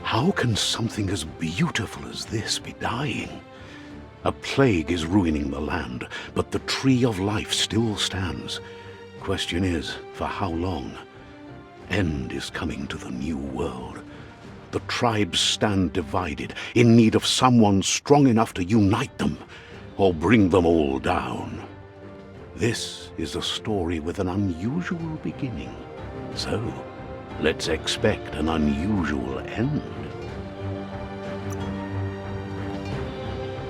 How can something as beautiful as this be dying? A plague is ruining the land, but the tree of life still stands. Question is, for how long? End is coming to the new world. The tribes stand divided, in need of someone strong enough to unite them, or bring them all down. This is a story with an unusual beginning. So, let's expect an unusual end.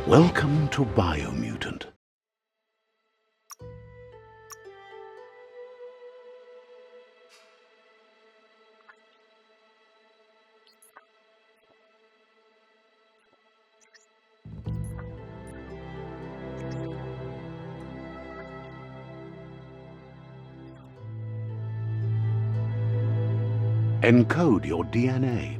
Welcome to Biomutant. Encode your DNA.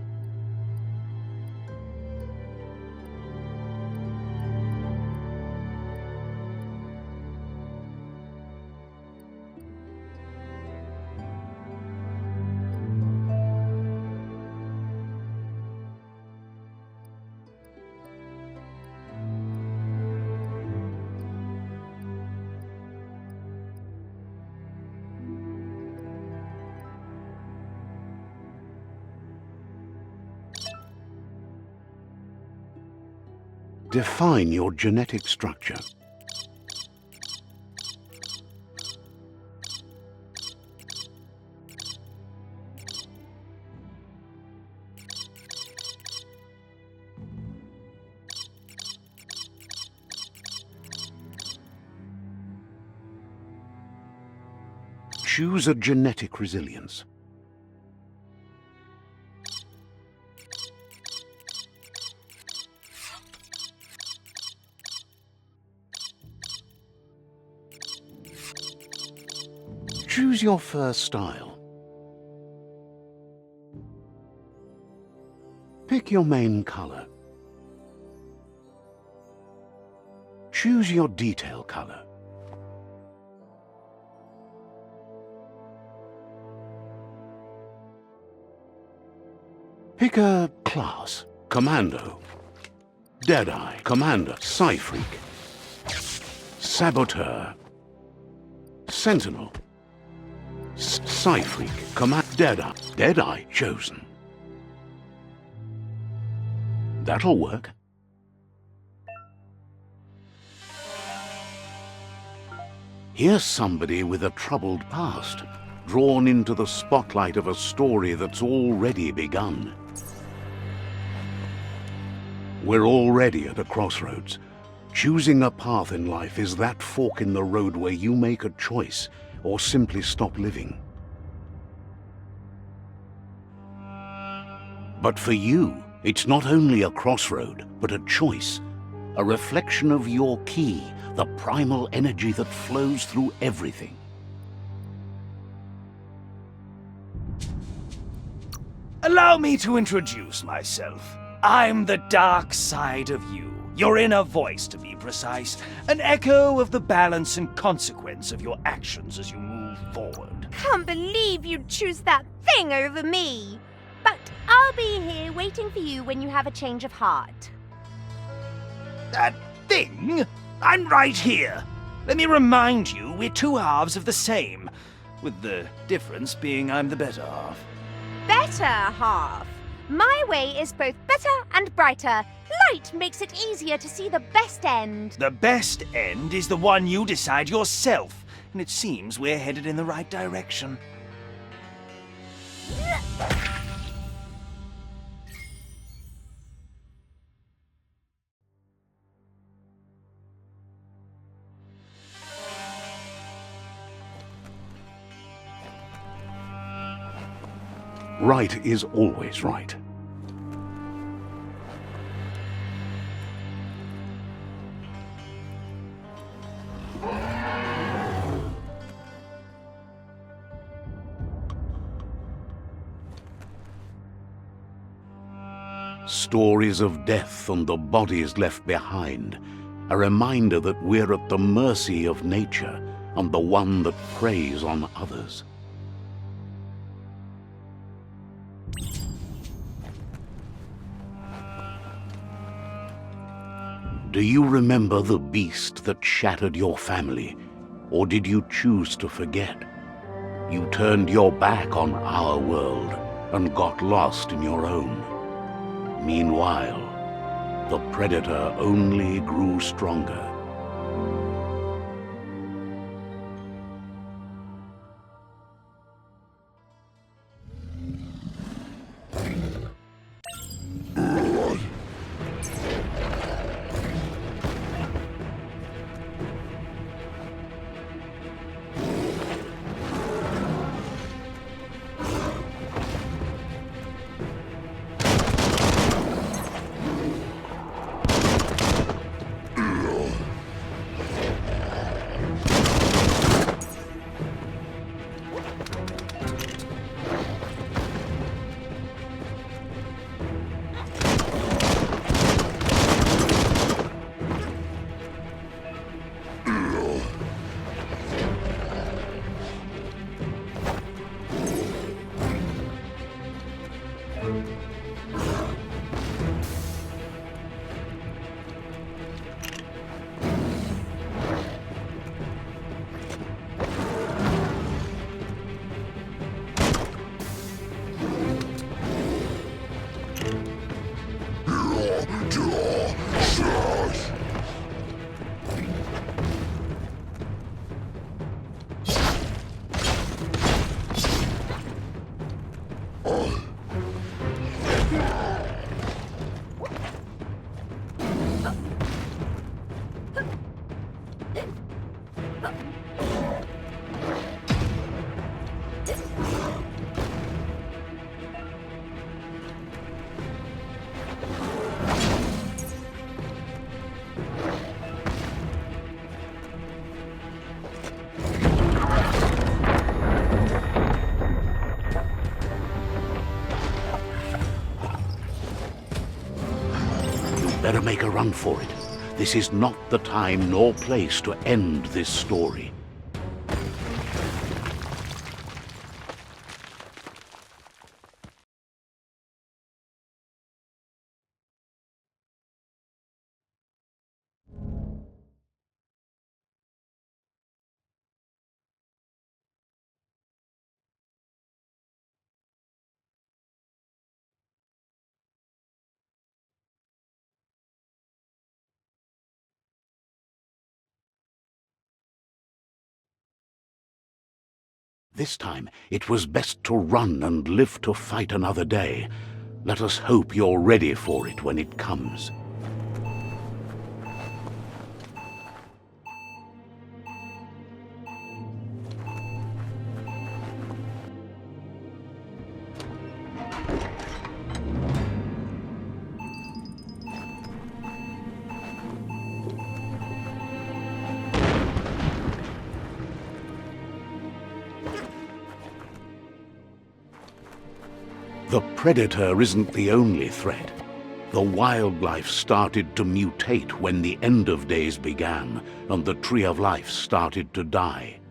Define your genetic structure. Choose a genetic resilience. Choose your fur style. Pick your main color. Choose your detail color. Pick a class. Commando. Deadeye. Commander. Psy-Freak. Saboteur. Sentinel. Psy-Freak. Deadeye. Deadeye chosen. That'll work. Here's somebody with a troubled past, drawn into the spotlight of a story that's already begun. We're already at a crossroads. Choosing a path in life is that fork in the road where you make a choice or simply stop living. But for you, it's not only a crossroad, but a choice, a reflection of your key, the primal energy that flows through everything. Allow me to introduce myself. I'm the dark side of you. Your inner voice, to be precise. An echo of the balance and consequence of your actions as you move forward. Can't believe you'd choose that thing over me. But I'll be here waiting for you when you have a change of heart. That thing? I'm right here. Let me remind you, we're two halves of the same, with the difference being I'm the better half. Better half. My way is both better and brighter. Light makes it easier to see the best end. The best end is the one you decide yourself, and it seems we're headed in the right direction. Right is always right. Stories of death and the bodies left behind, a reminder that we're at the mercy of nature and the one that preys on others. Do you remember the beast that shattered your family? Or did you choose to forget? You turned your back on our world and got lost in your own. Meanwhile, the Predator only grew stronger. Better make a run for it. This is not the time nor place to end this story. This time, it was best to run and live to fight another day. Let us hope you're ready for it when it comes. The Predator isn't the only threat. The wildlife started to mutate when the end of days began, and the Tree of Life started to die.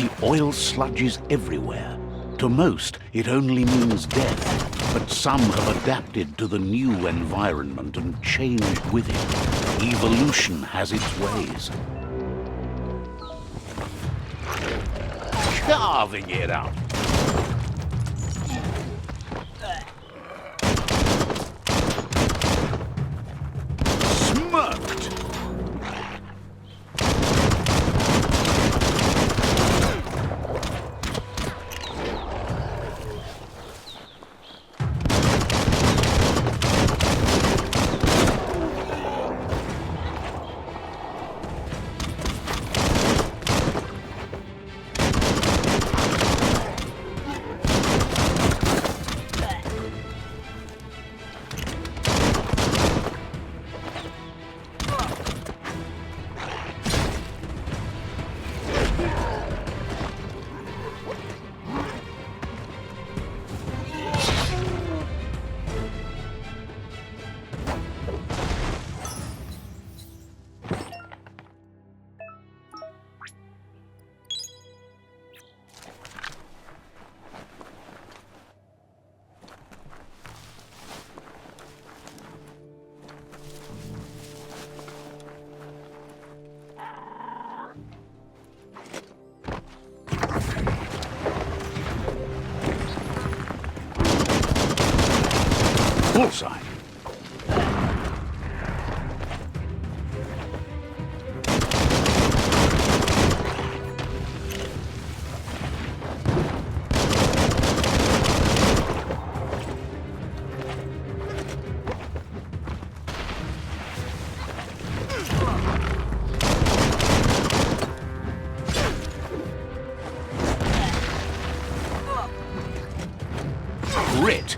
The oil sludges everywhere. To most, it only means death, but some have adapted to the new environment and changed with it. Evolution has its ways. Carving it up. Smirked. Bullseye. Grit.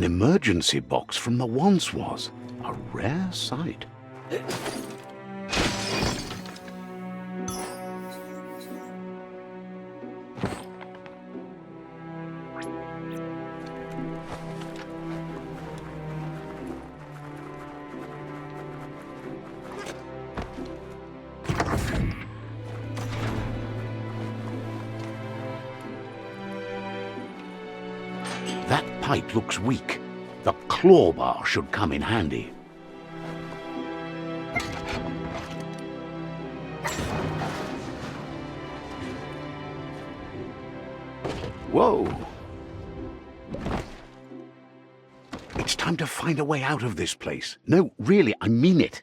An emergency box from the once was. A rare sight. That pipe looks weak. The claw bar should come in handy. Whoa! It's time to find a way out of this place. No, really, I mean it.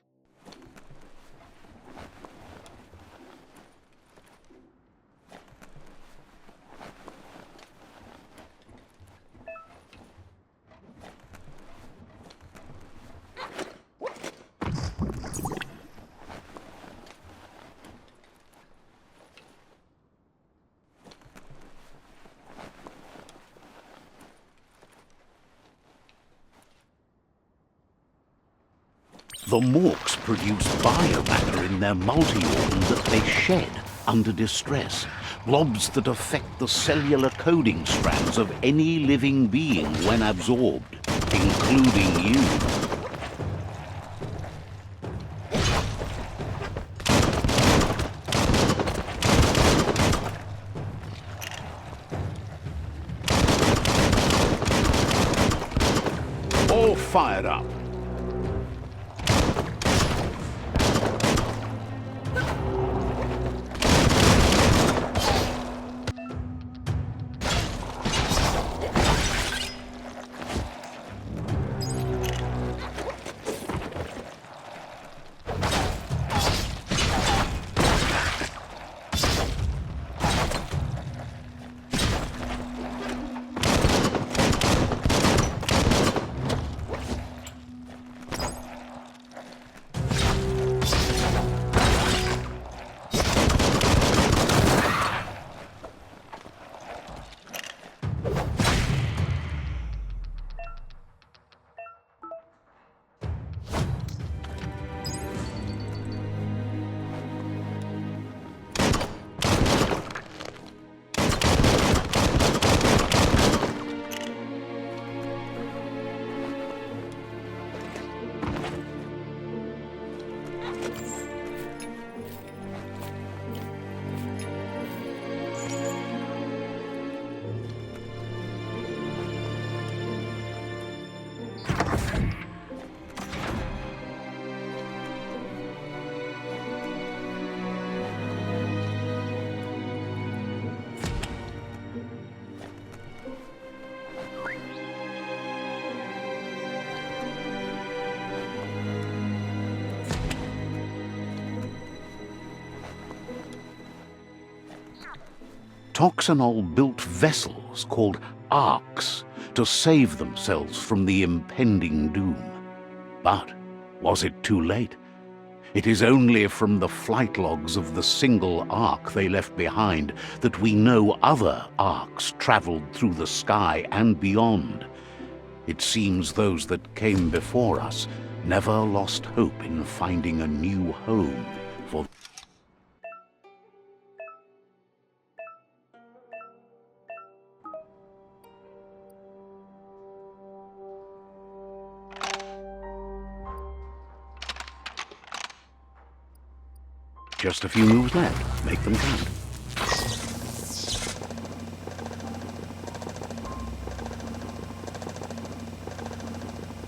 The Morks produce biomatter in their multi-organ that they shed under distress. Blobs that affect the cellular coding strands of any living being when absorbed, including you. All fired up. Toxanol built vessels called arks to save themselves from the impending doom. But was it too late? It is only from the flight logs of the single ark they left behind that we know other arks traveled through the sky and beyond. It seems those that came before us never lost hope in finding a new home for just a few moves left. Make them count.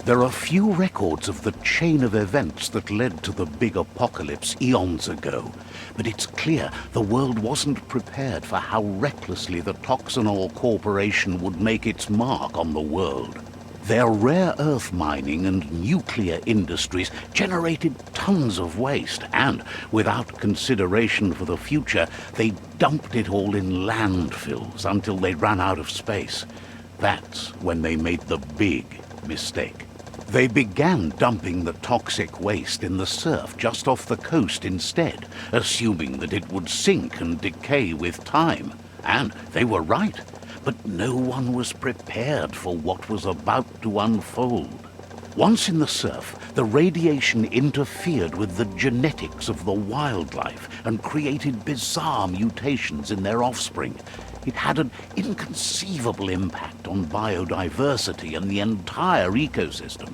There are few records of the chain of events that led to the big apocalypse eons ago, but it's clear the world wasn't prepared for how recklessly the Toxanol Corporation would make its mark on the world. Their rare earth mining and nuclear industries generated tons of waste, and without consideration for the future, they dumped it all in landfills until they ran out of space. That's when they made the big mistake. They began dumping the toxic waste in the surf just off the coast instead, assuming that it would sink and decay with time. And they were right. but no one was prepared for what was about to unfold. Once in the surf, the radiation interfered with the genetics of the wildlife and created bizarre mutations in their offspring. It had an inconceivable impact on biodiversity and the entire ecosystem.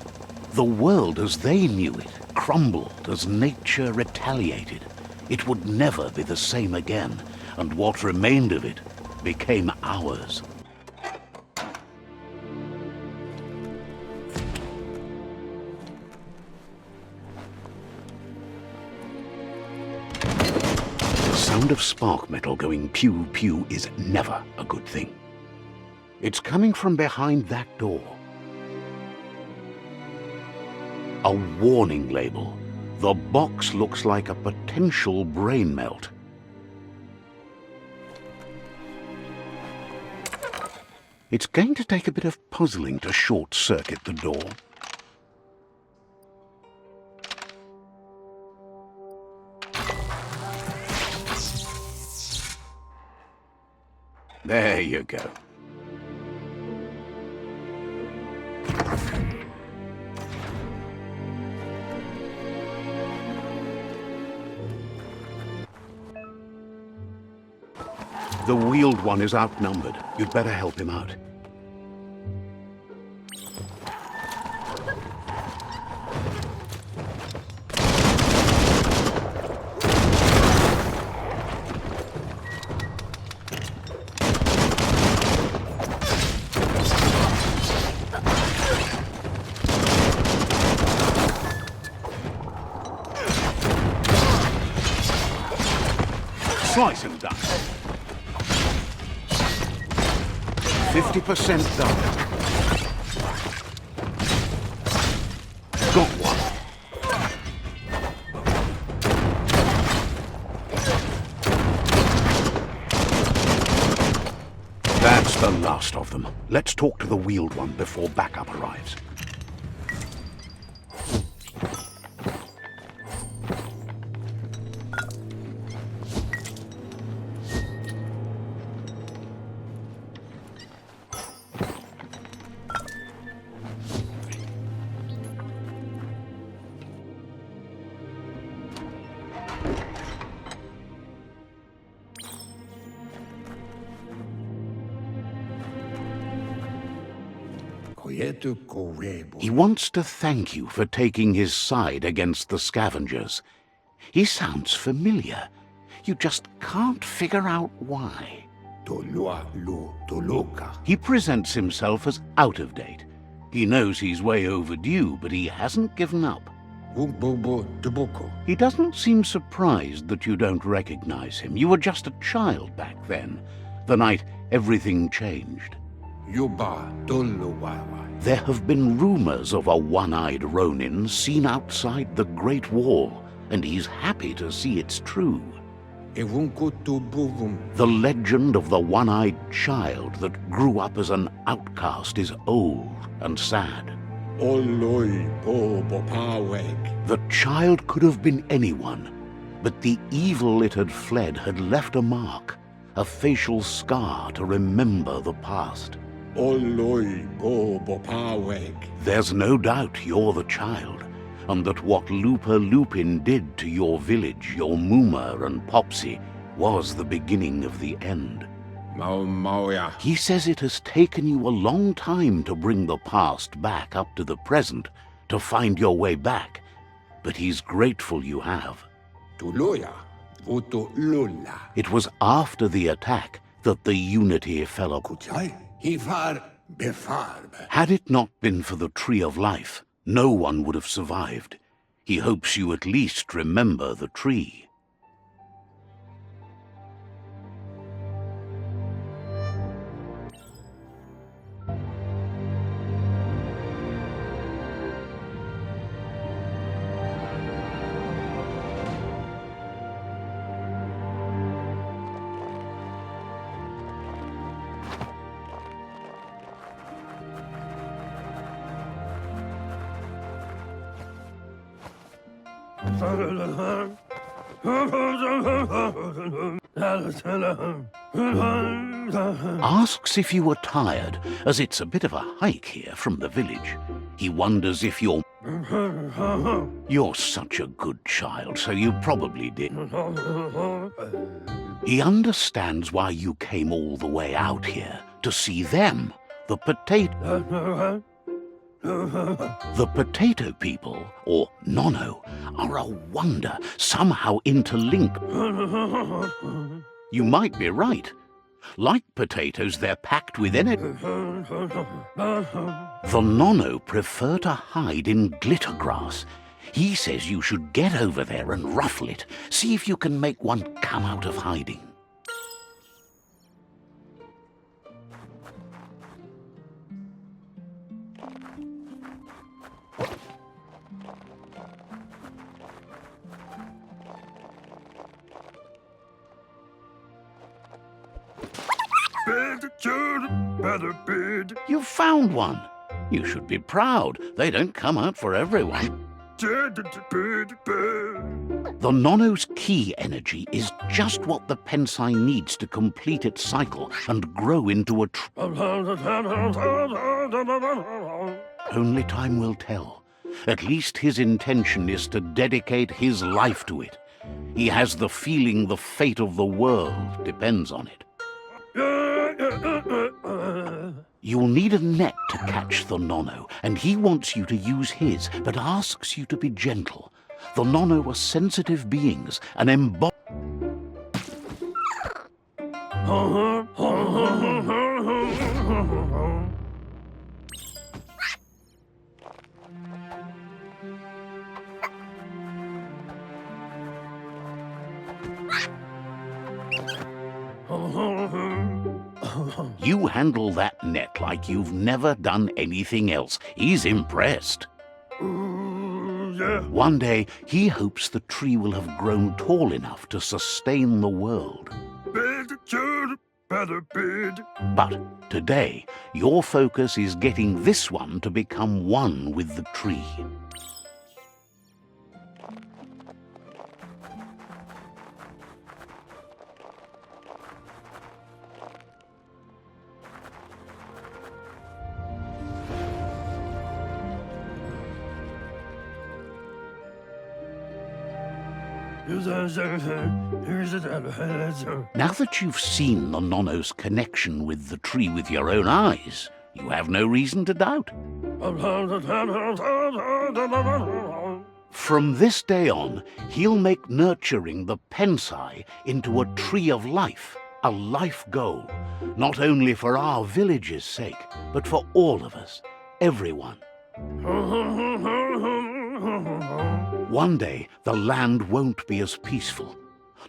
The world as they knew it crumbled as nature retaliated. It would never be the same again, and what remained of it became ours. The sound of spark metal going pew-pew is never a good thing. It's coming from behind that door. A warning label. The box looks like a potential brain melt. It's going to take a bit of puzzling to short-circuit the door. There you go. The wheeled one is outnumbered. You'd better help him out. Slice and dice. 50% done. Got one. That's the last of them. Let's talk to the wheeled one before backup arrives. He wants to thank you for taking his side against the scavengers. He sounds familiar. You just can't figure out why. He presents himself as out of date. He knows he's way overdue, but he hasn't given up. He doesn't seem surprised that you don't recognize him. You were just a child back then, the night everything changed. There have been rumors of a one-eyed Ronin seen outside the Great Wall, and he's happy to see it's true. The legend of the one-eyed child that grew up as an outcast is old and sad. The child could have been anyone, but the evil it had fled had left a mark, a facial scar to remember the past. There's no doubt you're the child, and that what Lupa Lupin did to your village, your Muma and Popsy, was the beginning of the end. He says it has taken you a long time to bring the past back up to the present, to find your way back, but he's grateful you have. It was after the attack that the Unity fell apart. Had it not been for the Tree of Life, no one would have survived. He hopes you at least remember the tree. Asks if you are tired, as it's a bit of a hike here from the village. He wonders if you're... You're such a good child, so you probably did. He understands why you came all the way out here, to see them, the potato... The potato people, or Nono, are a wonder, somehow interlinked. You might be right. Like potatoes, they're packed with energy. The Nono prefer to hide in glitter grass. He says you should get over there and ruffle it. See if you can make one come out of hiding. You found one. You should be proud. They don't come out for everyone. The Nono's key energy is just what the Pensai needs to complete its cycle and grow into a Only time will tell. At least his intention is to dedicate his life to it. He has the feeling the fate of the world depends on it. You'll need a net to catch the Nono, and he wants you to use his, but asks you to be gentle. The Nono are sensitive beings, and You handle that net like you've never done anything else. He's impressed. One day, he hopes the tree will have grown tall enough to sustain the world. But today, your focus is getting this one to become one with the tree. Now that you've seen the Nono's connection with the tree with your own eyes, you have no reason to doubt. From this day on, he'll make nurturing the Pensai into a tree of life, a life goal, not only for our village's sake, but for all of us, everyone. One day, the land won't be as peaceful.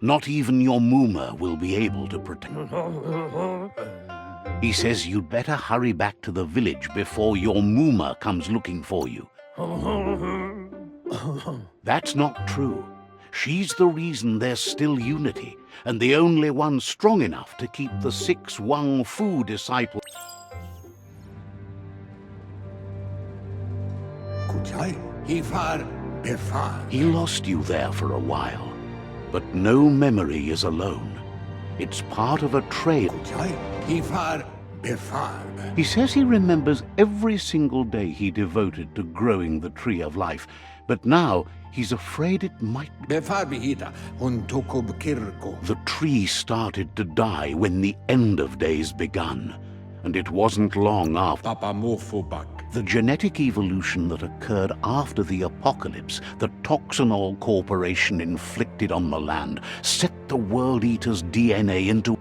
Not even your Mooma will be able to protect. He says you'd better hurry back to the village before your Mooma comes looking for you. That's not true. She's the reason there's still unity, and the only one strong enough to keep the 6 Wang Fu disciples. He lost you there for a while, but no memory is alone. It's part of a trail. He says he remembers every single day he devoted to growing the tree of life, but now he's afraid it might be. The tree started to die when the end of days begun, and it wasn't long after. The genetic evolution that occurred after the apocalypse that Toxanol Corporation inflicted on the land set the World Eater's DNA into...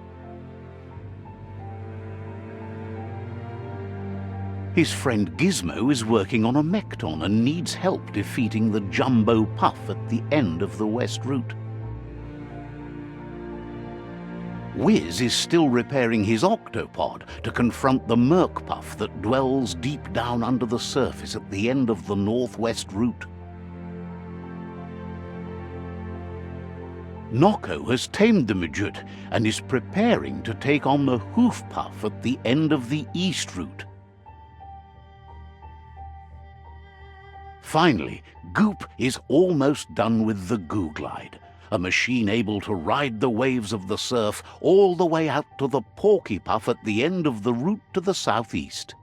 His friend Gizmo is working on a Mekton and needs help defeating the Jumbo Puff at the end of the West Route. Wiz is still repairing his octopod to confront the Merc Puff that dwells deep down under the surface at the end of the Northwest Route. Noko has tamed the Midget and is preparing to take on the Hoof Puff at the end of the East Route. Finally, Goop is almost done with the Goo Glide. a machine able to ride the waves of the surf all the way out to the Porky Puff at the end of the route to the southeast.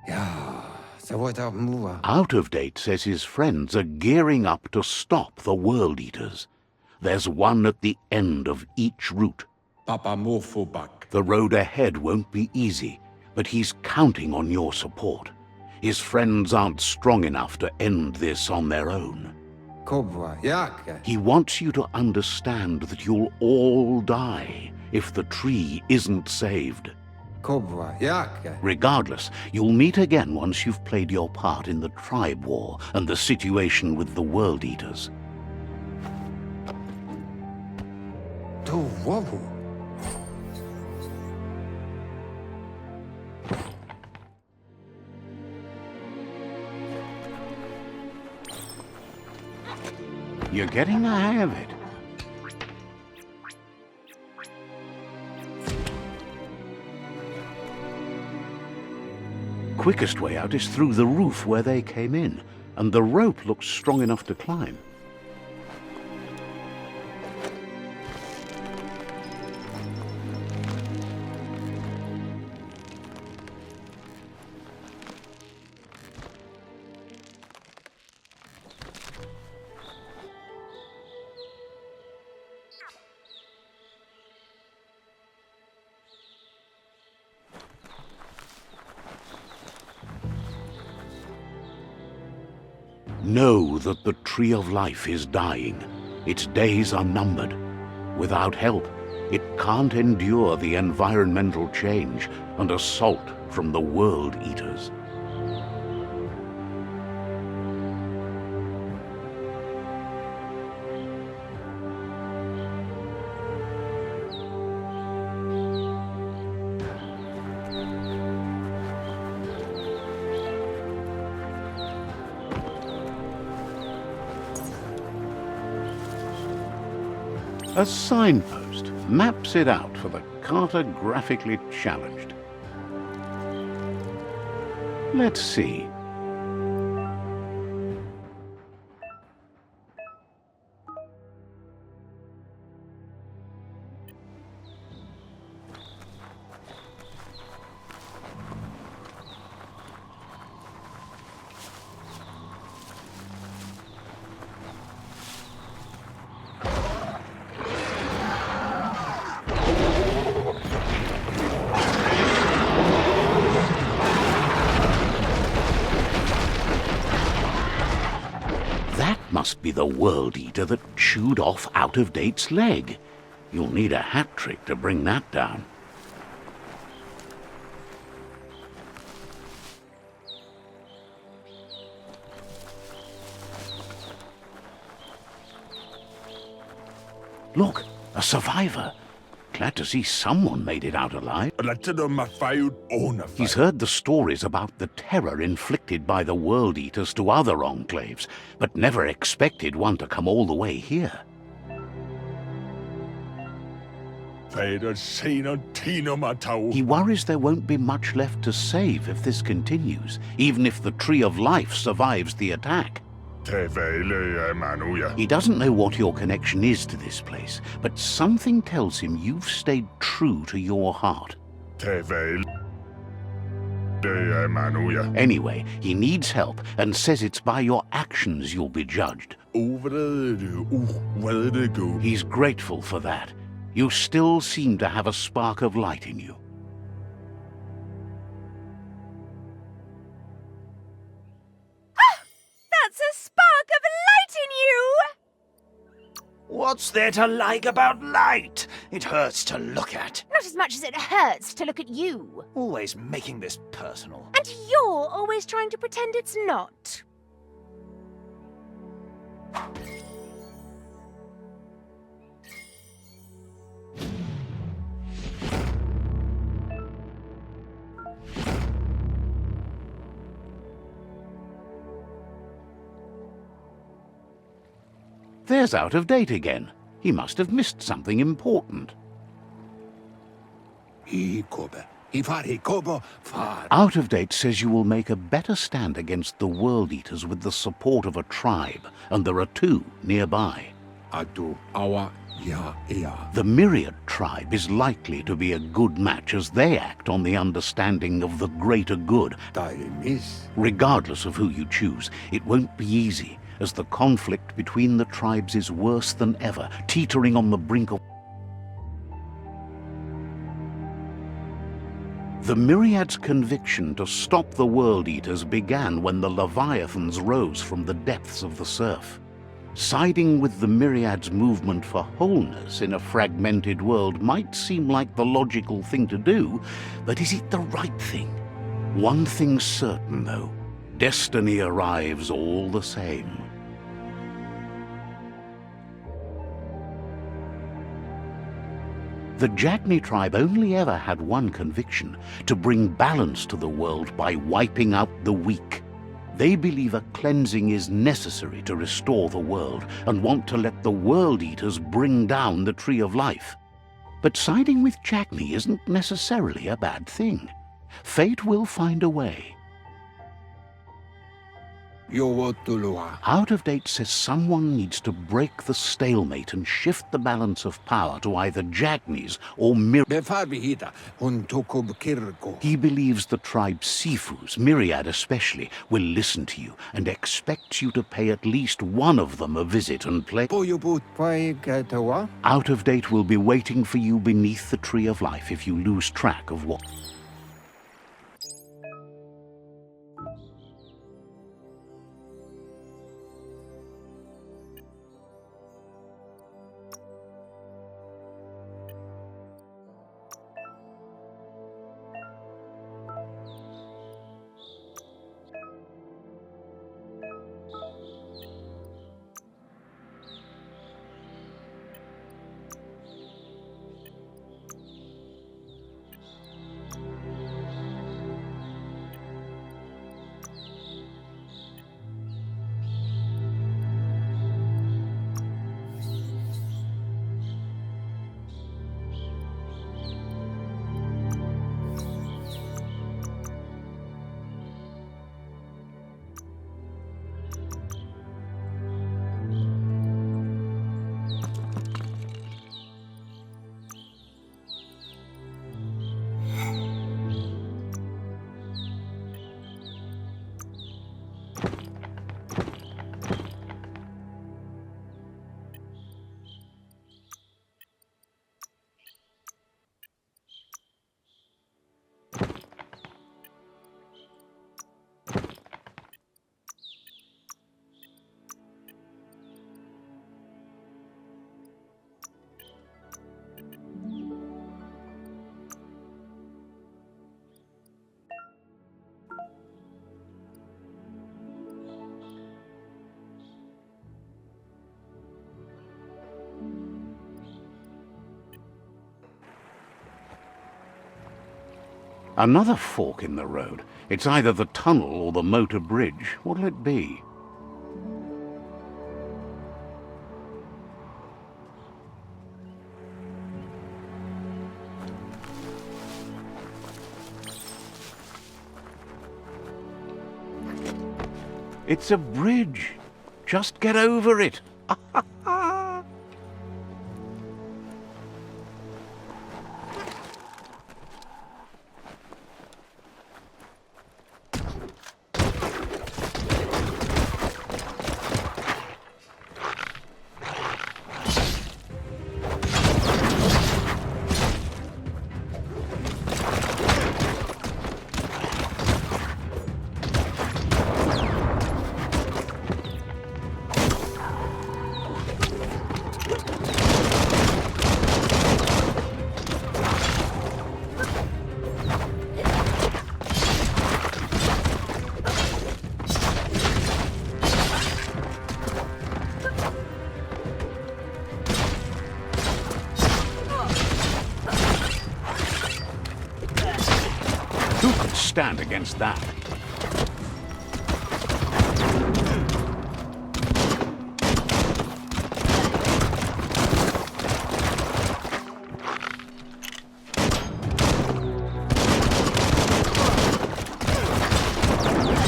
Ja, så var det mua. Out of Date says his friends are gearing up to stop the World Eaters. There's one at the end of each route. Papa Morphobak. The road ahead won't be easy, but he's counting on your support. His friends aren't strong enough to end this on their own. Kobwa, jake. He wants you to understand that you'll all die if the tree isn't saved. Kobwa, jake. Regardless, you'll meet again once you've played your part in the tribe war and the situation with the World Eaters. Du wobu. You're getting the hang of it. Quickest way out is through the roof where they came in, and the rope looks strong enough to climb. Know that the Tree of Life is dying. Its days are numbered. Without help, it can't endure the environmental change and assault from the World Eaters. A signpost maps it out for the cartographically challenged. Let's see. Must be the World Eater that chewed off Out of Date's leg. You'll need a hat trick to bring that down. Look, a survivor. Glad to see someone made it out alive. He's heard the stories about the terror inflicted by the World Eaters to other enclaves, but never expected one to come all the way here. He worries there won't be much left to save if this continues, even if the Tree of Life survives the attack. He doesn't know what your connection is to this place, but something tells him you've stayed true to your heart. Anyway, he needs help and says it's by your actions you'll be judged. He's grateful for that. You still seem to have a spark of light in you. That's a spark of light in you! What's there to like about light? It hurts to look at. Not as much as it hurts to look at you. Always making this personal. And you're always trying to pretend it's not. There's Out of Date again. He must have missed something important. Out of Date says you will make a better stand against the World Eaters with the support of a tribe, and there are two nearby. Atu awa ya ea. The Myriad tribe is likely to be a good match as they act on the understanding of the greater good. Taimis. Regardless of who you choose, it won't be easy, as the conflict between the tribes is worse than ever, teetering on the brink of... The Myriad's conviction to stop the World Eaters began when the Leviathans rose from the depths of the surf. Siding with the Myriad's movement for wholeness in a fragmented world might seem like the logical thing to do, but is it the right thing? One thing's certain, though. Destiny arrives all the same. The Jagni tribe only ever had one conviction: to bring balance to the world by wiping out the weak. They believe a cleansing is necessary to restore the world and want to let the World Eaters bring down the Tree of Life. But siding with Jagni isn't necessarily a bad thing. Fate will find a way. Yowotulua. Out of Date says someone needs to break the stalemate and shift the balance of power to either Jagni's or Befarbihita. Huntukub kirko. He believes the tribe Sifus, Myriad especially, will listen to you and expects you to pay at least one of them a visit and play. Poyubut. Paikatawa. Out of Date will be waiting for you beneath the Tree of Life if you lose track of what... Another fork in the road. It's either the tunnel or the motor bridge. What'll it be? It's a bridge. Just get over it. Who could stand against that?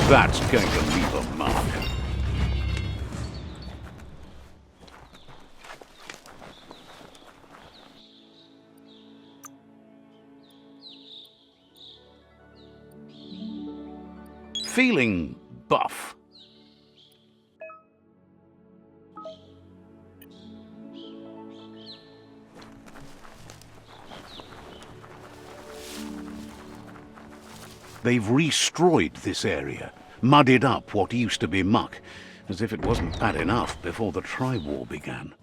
That's going to leave a mark. feeling buff. They've restroyed this area, muddied up what used to be muck, as if it wasn't bad enough before the tribe war began.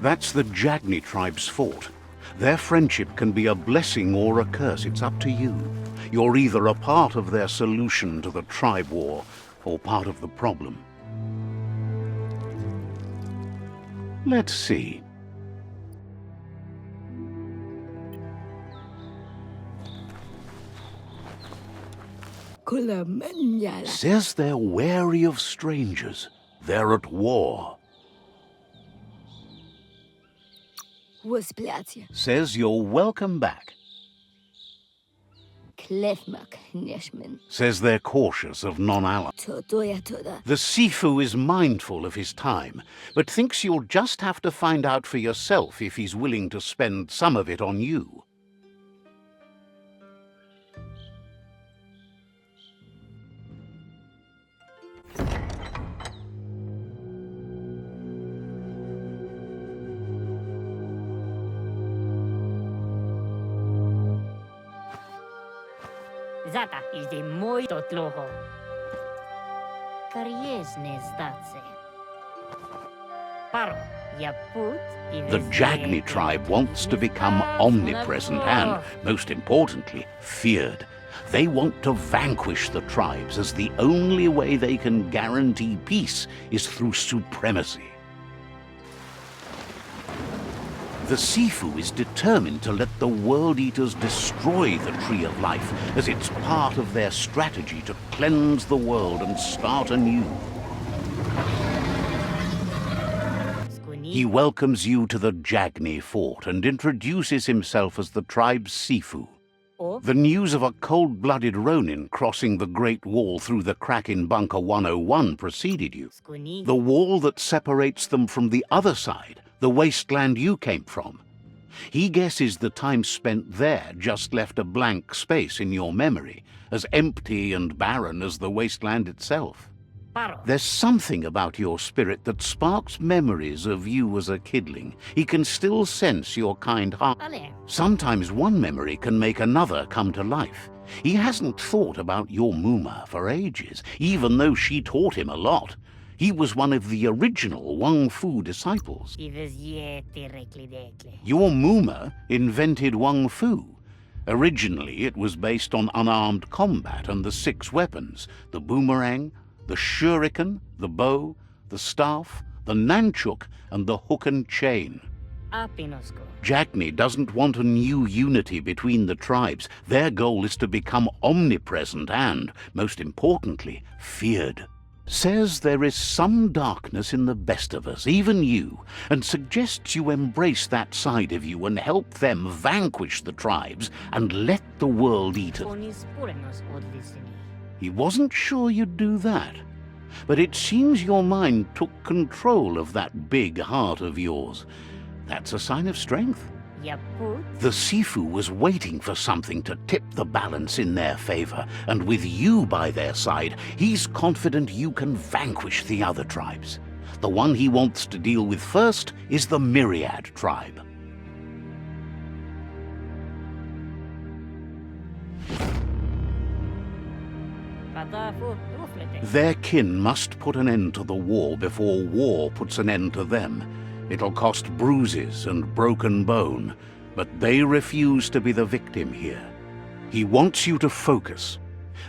That's the Jagni tribe's fort. Their friendship can be a blessing or a curse. It's up to you. You're either a part of their solution to the tribe war or part of the problem. Let's see. Says they're wary of strangers. They're at war. Says you're welcome back. Says they're cautious of non-allies. The Sifu is mindful of his time, but thinks you'll just have to find out for yourself if he's willing to spend some of it on you. Zata idzie mój to tloho. Kariesne zdace. Paro, ja put The Jagni tribe wants to become omnipresent and, most importantly, feared. They want to vanquish the tribes, as the only way they can guarantee peace is through supremacy. The Sifu is determined to let the World Eaters destroy the Tree of Life, as it's part of their strategy to cleanse the world and start anew. He welcomes you to the Jagni fort and introduces himself as the tribe's Sifu. The news of a cold-blooded Ronin crossing the Great Wall through the crack in Bunker 101 preceded you. The wall that separates them from the other side, the wasteland you came from. He guesses the time spent there just left a blank space in your memory, as empty and barren as the wasteland itself. There's something about your spirit that sparks memories of you as a kidling. He can still sense your kind heart. Sometimes one memory can make another come to life. He hasn't thought about your Muma for ages, even though she taught him a lot. He was one of the original Wang Fu disciples. Your Muma invented Wang Fu. Originally, it was based on unarmed combat and the 6 weapons: the boomerang, the shuriken, the bow, the staff, the nunchuk, and the hook and chain. Jagni doesn't want a new unity between the tribes. Their goal is to become omnipresent and, most importantly, feared. Says there is some darkness in the best of us, even you, and suggests you embrace that side of you and help them vanquish the tribes and let the world eat it. He wasn't sure you'd do that, but it seems your mind took control of that big heart of yours. That's a sign of strength. The Sifu was waiting for something to tip the balance in their favor, and with you by their side, he's confident you can vanquish the other tribes. The one he wants to deal with first is the Myriad tribe. Kadafu, uflete. Their kin must put an end to the war before war puts an end to them. It'll cost bruises and broken bone, but they refuse to be the victim here. He wants you to focus.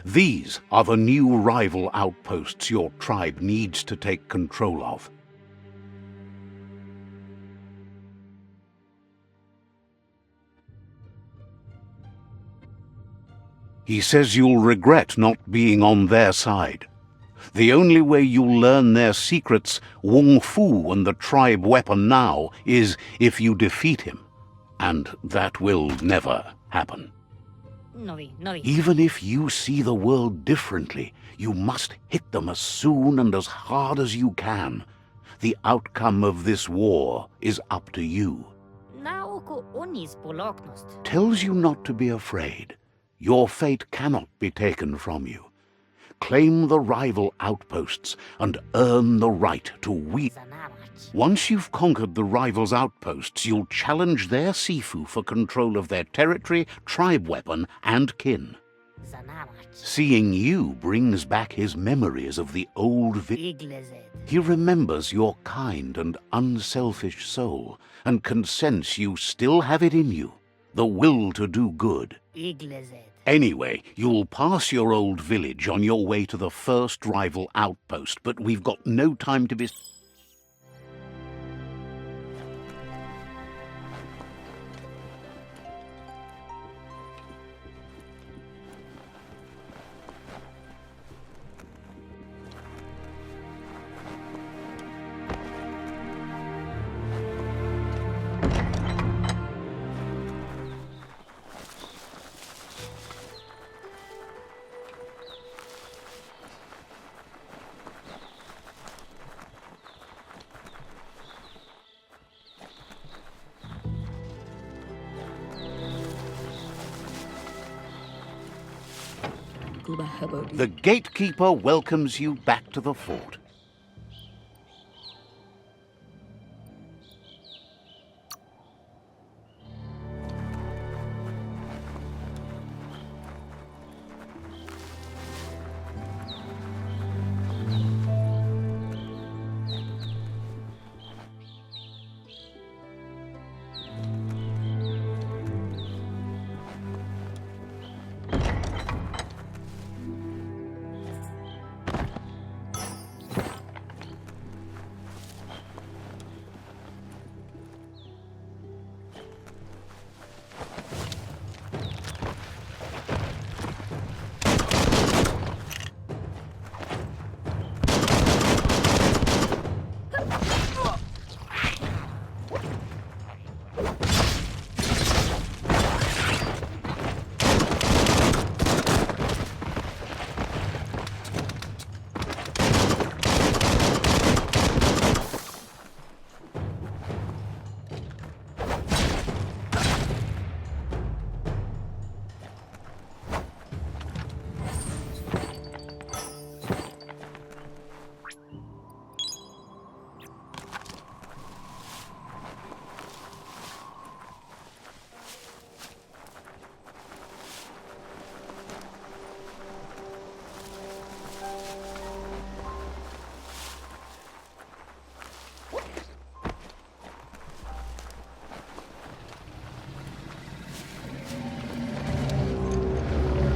These are the new rival outposts your tribe needs to take control of. He says you'll regret not being on their side. The only way you'll learn their secrets, Wung Fu and the tribe weapon now, is if you defeat him. And that will never happen. Novi, novi. Even if you see the world differently, you must hit them as soon and as hard as you can. The outcome of this war is up to you. Nauko onis poloknost. Tells you not to be afraid. Your fate cannot be taken from you. Claim the rival outposts and earn the right to wield. Zanamach. Once you've conquered the rivals' outposts, you'll challenge their Sifu for control of their territory, tribe weapon, and kin. Zanamach. Seeing you brings back his memories of the old Iglezed. He remembers your kind and unselfish soul, and can sense you still have it in you, the will to do good. Iglezed. Anyway, you'll pass your old village on your way to the first rival outpost, but we've got no time to be... The gatekeeper welcomes you back to the fort.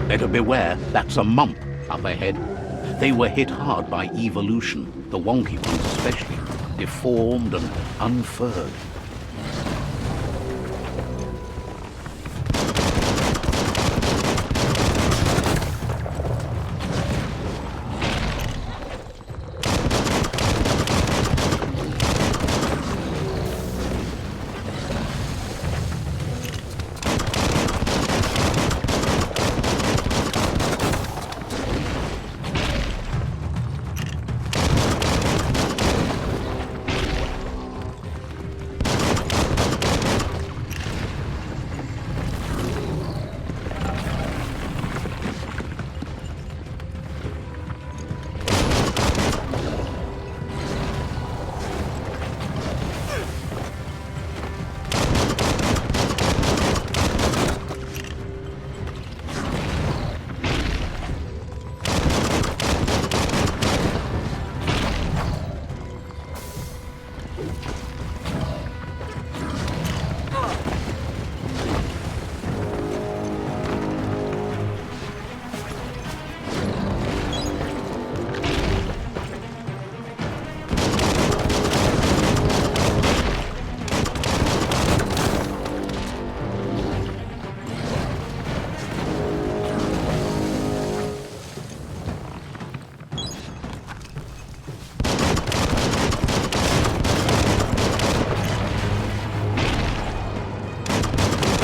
Better beware, that's a mump up ahead. They were hit hard by evolution, the wonky ones especially, deformed and unfurred.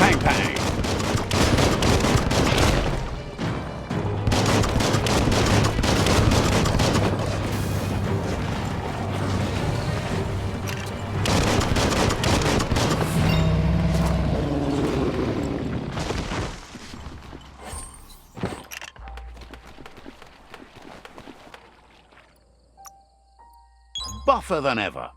Bang, bang! Buffer than ever.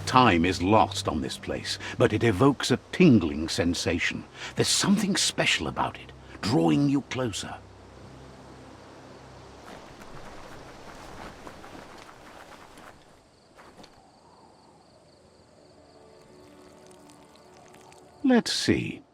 Time is lost on this place, but it evokes a tingling sensation. There's something special about it, drawing you closer. Let's see.